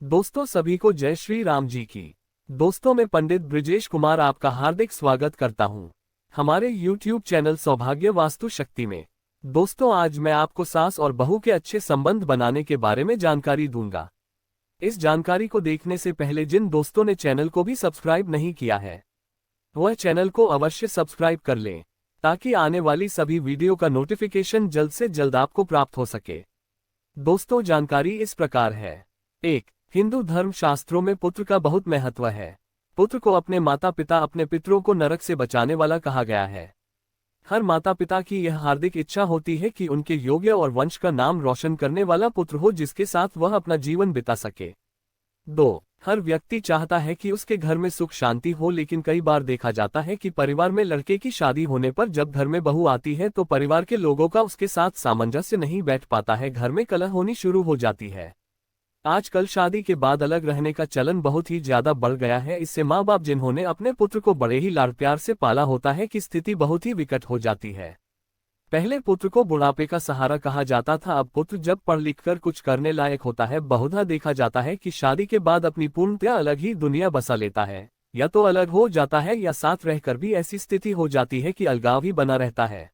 दोस्तों सभी को जय श्री राम जी की। दोस्तों मैं पंडित ब्रिजेश कुमार आपका हार्दिक स्वागत करता हूं हमारे YouTube चैनल सौभाग्य वास्तु शक्ति में। दोस्तों आज मैं आपको सास और बहू के अच्छे संबंध बनाने के बारे में जानकारी दूंगा। इस जानकारी को देखने से पहले जिन दोस्तों ने चैनल को भी सब्सक्राइब नहीं किया है वह चैनल को अवश्य सब्सक्राइब कर लें ताकि आने वाली सभी वीडियो का नोटिफिकेशन जल्द से जल्द आपको प्राप्त हो सके। दोस्तों जानकारी इस प्रकार है। 1. हिंदू धर्म शास्त्रों में पुत्र का बहुत महत्व है। पुत्र को अपने माता पिता अपने पितरों को नरक से बचाने वाला कहा गया है। हर माता पिता की यह हार्दिक इच्छा होती है कि उनके योग्य और वंश का नाम रोशन करने वाला पुत्र हो जिसके साथ वह अपना जीवन बिता सके। 2. हर व्यक्ति चाहता है कि उसके घर में सुख शांति हो, लेकिन कई बार देखा जाता है कि परिवार में लड़के की शादी होने पर जब घर में बहू आती है तो परिवार के लोगों का उसके साथ सामंजस्य नहीं बैठ पाता है, घर में कलह होनी शुरू हो जाती है। आजकल शादी के बाद अलग रहने का चलन बहुत ही ज्यादा बढ़ गया है। इससे माँ बाप जिन्होंने अपने पुत्र को बड़े ही लाड़ प्यार से पाला होता है कि स्थिति बहुत ही विकट हो जाती है। पहले पुत्र को बुढ़ापे का सहारा कहा जाता था, अब पुत्र जब पढ़ लिख कर कुछ करने लायक होता है बहुधा देखा जाता है कि शादी के बाद अपनी पूर्णतया अलग ही दुनिया बसा लेता है। या तो अलग हो जाता है या साथ रहकर भी ऐसी स्थिति हो जाती है कि अलगाव ही बना रहता है।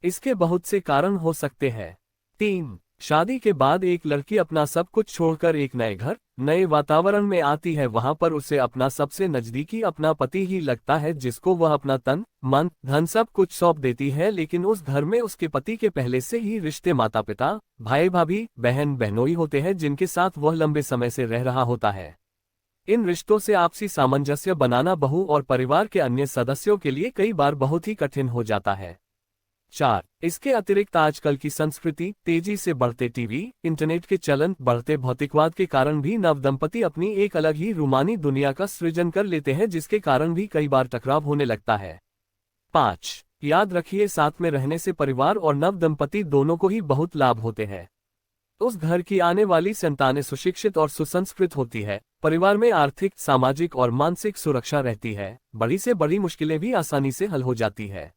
इसके बहुत से कारण हो सकते हैं। 3. शादी के बाद एक लड़की अपना सब कुछ छोड़कर एक नए घर नए वातावरण में आती है। वहां पर उसे अपना सबसे नजदीकी अपना पति ही लगता है जिसको वह अपना तन मन धन सब कुछ सौंप देती है। लेकिन उस घर में उसके पति के पहले से ही रिश्ते माता पिता भाई भाभी बहन बहनोई होते हैं जिनके साथ वह लंबे समय से रह रहा होता है। इन रिश्तों से आपसी सामंजस्य बनाना बहू और परिवार के अन्य सदस्यों के लिए कई बार बहुत ही कठिन हो जाता है। 4. इसके अतिरिक्त आजकल की संस्कृति तेजी से बढ़ते टीवी इंटरनेट के चलन बढ़ते भौतिकवाद के कारण भी नवदंपति अपनी एक अलग ही रूमानी दुनिया का सृजन कर लेते हैं जिसके कारण भी कई बार टकराव होने लगता है। 5. याद रखिए साथ में रहने से परिवार और नवदंपति दोनों को ही बहुत लाभ होते हैं। उस घर की आने वाली संतानें सुशिक्षित और सुसंस्कृत होती है, परिवार में आर्थिक सामाजिक और मानसिक सुरक्षा रहती है, बड़ी से बड़ी मुश्किलें भी आसानी से हल हो जाती है।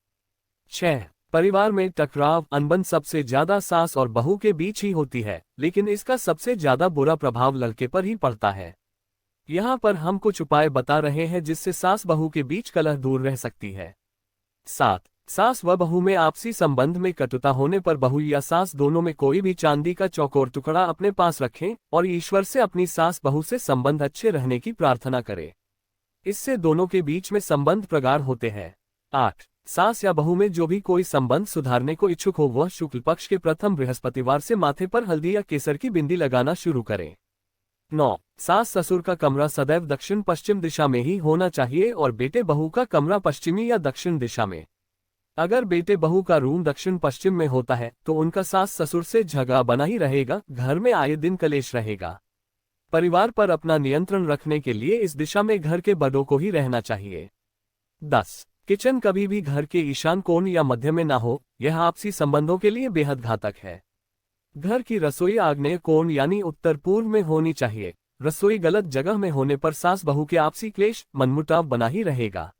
6. परिवार में टकराव अनबन सबसे ज्यादा सास और बहू के बीच ही होती है, लेकिन इसका सबसे ज्यादा बुरा प्रभाव लड़के पर ही पड़ता है। यहाँ पर हम कुछ उपाय बता रहे हैं जिससे सास बहू के बीच कलह दूर रह सकती है। 7. सास व बहू में आपसी संबंध में कटुता होने पर बहू या सास दोनों में कोई भी चांदी का चौकोर टुकड़ा अपने पास रखें और ईश्वर से अपनी सास बहू से संबंध अच्छे रहने की प्रार्थना करें। इससे दोनों के बीच में संबंध प्रगाढ़ होते हैं। 8. सास या बहू में जो भी कोई संबंध सुधारने को इच्छुक हो वह शुक्ल पक्ष के प्रथम बृहस्पतिवार से माथे पर हल्दी या केसर की बिंदी लगाना शुरू करें। 9. सास ससुर का कमरा सदैव दक्षिण पश्चिम दिशा में ही होना चाहिए और बेटे बहू का कमरा पश्चिमी या दक्षिण दिशा में। अगर बेटे बहू का रूम दक्षिण पश्चिम में होता है तो उनका सास ससुर से झगड़ा बना ही रहेगा, घर में आए दिन कलेश रहेगा। परिवार पर अपना नियंत्रण रखने के लिए इस दिशा में घर के बड़ों को ही रहना चाहिए। 10. किचन कभी भी घर के ईशान कोण या मध्य में ना हो, यह आपसी संबंधों के लिए बेहद घातक है। घर की रसोई आग्नेय कोण यानी उत्तर पूर्व में होनी चाहिए। रसोई गलत जगह में होने पर सास बहू के आपसी क्लेश मनमुटाव बना ही रहेगा।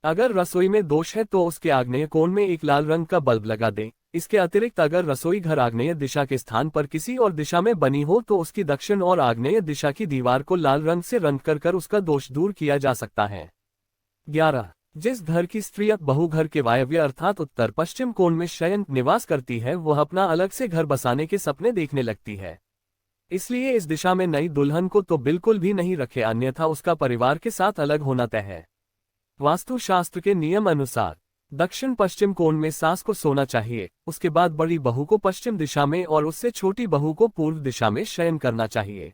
अगर रसोई में दोष है तो उसके आग्नेय कोण में एक लाल रंग का बल्ब लगा दें। इसके अतिरिक्त अगर रसोई घर आग्नेय दिशा के स्थान पर किसी और दिशा में बनी हो तो उसकी दक्षिण और आग्नेय दिशा की दीवार को लाल रंग से रंग कर उसका दोष दूर किया जा सकता है। 11. जिस घर की स्त्री बहू घर के वायव्य अर्थात उत्तर पश्चिम कोण में शयन निवास करती है वह अपना अलग से घर बसाने के सपने देखने लगती है। इसलिए इस दिशा में नई दुल्हन को तो बिल्कुल भी नहीं रखे, अन्यथा उसका परिवार के साथ अलग होना तय है। वास्तु शास्त्र के नियम अनुसार दक्षिण पश्चिम कोण में सास को सोना चाहिए, उसके बाद बड़ी बहू को पश्चिम दिशा में और उससे छोटी बहू को पूर्व दिशा में शयन करना चाहिए।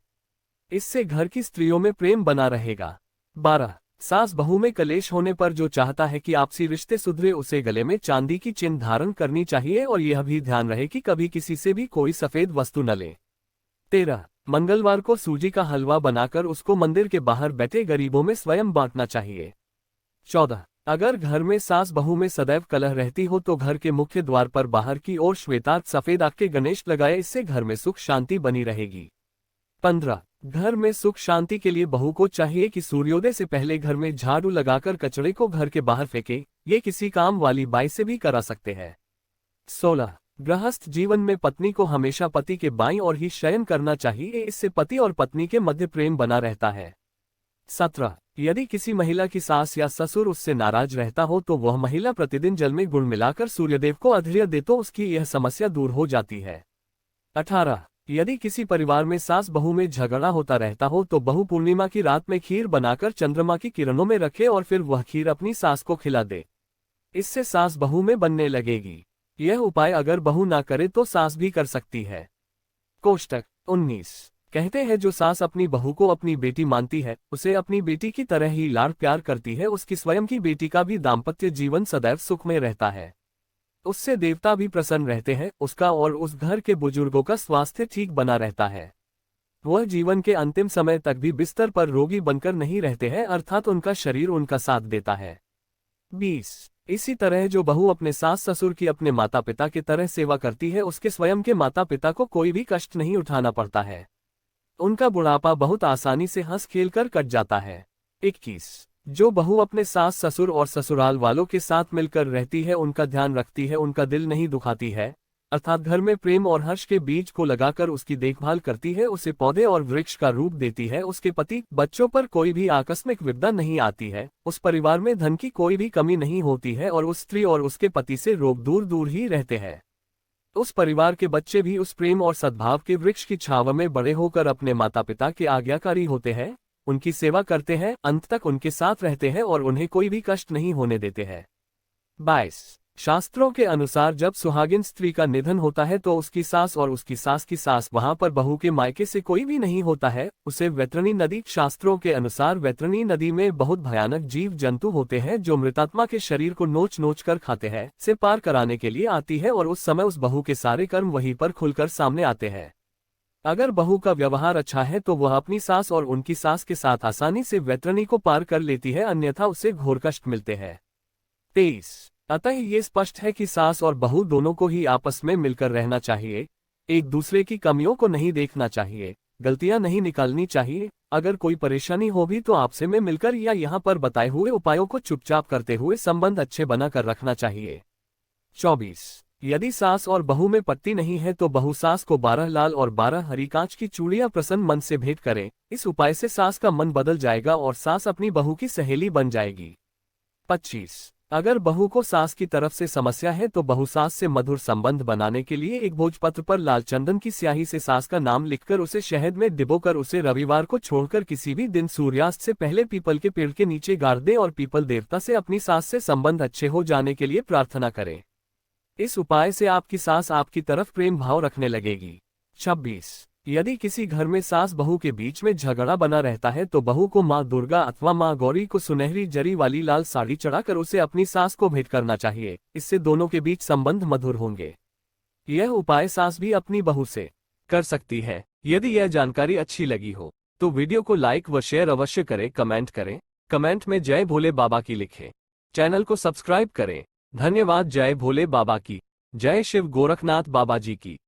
इससे घर की स्त्रियों में प्रेम बना रहेगा। 12. सास बहू में कलेश होने पर जो चाहता है कि आपसी रिश्ते सुधरे उसे गले में चांदी की चिन्ह धारण करनी चाहिए और यह भी ध्यान रहे कि कभी किसी से भी कोई सफेद वस्तु न ले। 13. मंगलवार को सूजी का हलवा बनाकर उसको मंदिर के बाहर बैठे गरीबों में स्वयं बांटना चाहिए। 14. अगर घर में सास बहू में सदैव कलह रहती हो तो घर के मुख्य द्वार पर बाहर की ओर श्वेतार्क सफेद आग के गणेश लगाए, इससे घर में सुख शांति बनी रहेगी। 15. घर में सुख शांति के लिए बहू को चाहिए कि सूर्योदय से पहले घर में झाड़ू लगाकर कचरे को घर के बाहर फेंके, ये किसी काम वाली बाई से भी करा सकते हैं। 16. गृहस्थ जीवन में पत्नी को हमेशा पति के बाईं ओर ही शयन करना चाहिए, इससे पति और पत्नी के मध्य प्रेम बना रहता है। 17 यदि किसी महिला की सास या ससुर उससे नाराज रहता हो तो वह महिला प्रतिदिन जल में गुड़ मिलाकर सूर्यदेव को अर्घ्य दे तो उसकी यह समस्या दूर हो जाती है। 18 यदि किसी परिवार में सास बहू में झगड़ा होता रहता हो तो बहू पूर्णिमा की रात में खीर बनाकर चंद्रमा की किरणों में रखे और फिर वह खीर अपनी सास को खिला दे। इससे सास बहू में बनने लगेगी। यह उपाय अगर बहू ना करे तो सास भी कर सकती है। कोष्टक 19 कहते हैं जो सास अपनी बहू को अपनी बेटी मानती है, उसे अपनी बेटी की तरह ही लाड़ प्यार करती है, उसकी स्वयं की बेटी का भी दाम्पत्य जीवन सदैव सुखमय रहता है। उससे देवता भी प्रसन्न रहते हैं, उसका और उस घर के बुजुर्गों का स्वास्थ्य ठीक बना रहता है। वह जीवन के अंतिम समय तक भी बिस्तर पर रोगी बनकर नहीं रहते हैं, अर्थात उनका शरीर उनका साथ देता है। 20 इसी तरह जो बहू अपने सास ससुर की अपने माता पिता की तरह सेवा करती है, उसके स्वयं के माता पिता को कोई भी कष्ट नहीं उठाना पड़ता है। उनका बुढ़ापा बहुत आसानी से हंस खेल कर कट जाता है। 21 जो बहू अपने सास ससुर और ससुराल वालों के साथ मिलकर रहती है, उनका ध्यान रखती है, उनका दिल नहीं दुखाती है, अर्थात घर में प्रेम और हर्ष के बीज को लगाकर उसकी देखभाल करती है, उसे पौधे और वृक्ष का रूप देती है, उसके पति बच्चों पर कोई भी आकस्मिक विपदा नहीं आती है, उस परिवार में धन की कोई भी कमी नहीं होती है और उस स्त्री और उसके पति से रोग दूर दूर ही रहते हैं। उस परिवार के बच्चे भी उस प्रेम और सद्भाव के वृक्ष की छाव में बड़े होकर अपने माता पिता के आज्ञाकारी होते हैं, उनकी सेवा करते हैं, अंत तक उनके साथ रहते हैं और उन्हें कोई भी कष्ट नहीं होने देते हैं। 22 शास्त्रों के अनुसार जब सुहागिन स्त्री का निधन होता है तो उसकी सास और उसकी सास की सास वहां पर बहू के मायके से कोई भी नहीं होता है, उसे वैतरणी नदी, शास्त्रों के अनुसार वैतरणी नदी में बहुत भयानक जीव जंतु होते हैं जो मृतात्मा के शरीर को नोच नोच कर खाते हैं, से पार कराने के लिए आती है और उस समय उस बहू के सारे कर्म वहीं पर खुलकर सामने आते हैं। अगर बहू का व्यवहार अच्छा है तो वह अपनी सास और उनकी सास के साथ आसानी से वैतरणी को पार कर लेती है, अन्यथा उसे घोर कष्ट मिलते हैं। 23 अतः ये स्पष्ट है कि सास और बहू दोनों को ही आपस में मिलकर रहना चाहिए, एक दूसरे की कमियों को नहीं देखना चाहिए, गलतियां नहीं निकालनी चाहिए। अगर कोई परेशानी हो भी तो आपसे में मिलकर या यहाँ पर बताए हुए उपायों को चुपचाप करते हुए संबंध अच्छे बनाकर रखना चाहिए। 24 यदि सास और बहू में पट्टी नहीं है तो बहू सास को 12 लाल और 12 हरी कांच की चूड़ियां प्रसन्न मन से भेंट करे। इस उपाय से सास का मन बदल जाएगा और सास अपनी बहू की सहेली बन जाएगी। 25 अगर बहू को सास की तरफ से समस्या है तो बहू सास से मधुर संबंध बनाने के लिए एक भोजपत्र पर लाल चंदन की स्याही से सास का नाम लिखकर उसे शहद में डिबोकर उसे रविवार को छोड़कर किसी भी दिन सूर्यास्त से पहले पीपल के पेड़ के नीचे गाड़ दे और पीपल देवता से अपनी सास से संबंध अच्छे हो जाने के लिए प्रार्थना करें। इस उपाय से आपकी सास आपकी तरफ प्रेम भाव रखने लगेगी। 26 यदि किसी घर में सास बहू के बीच में झगड़ा बना रहता है तो बहू को माँ दुर्गा अथवा माँ गौरी को सुनहरी जरी वाली लाल साड़ी चढ़ाकर उसे अपनी सास को भेंट करना चाहिए, इससे दोनों के बीच संबंध मधुर होंगे। यह उपाय सास भी अपनी बहू से कर सकती है। यदि यह जानकारी अच्छी लगी हो तो वीडियो को लाइक व शेयर अवश्य करें, कमेंट में जय भोले बाबा की लिखें, चैनल को सब्सक्राइब करें। धन्यवाद। जय भोले बाबा की जय, शिव गोरखनाथ बाबा जी की।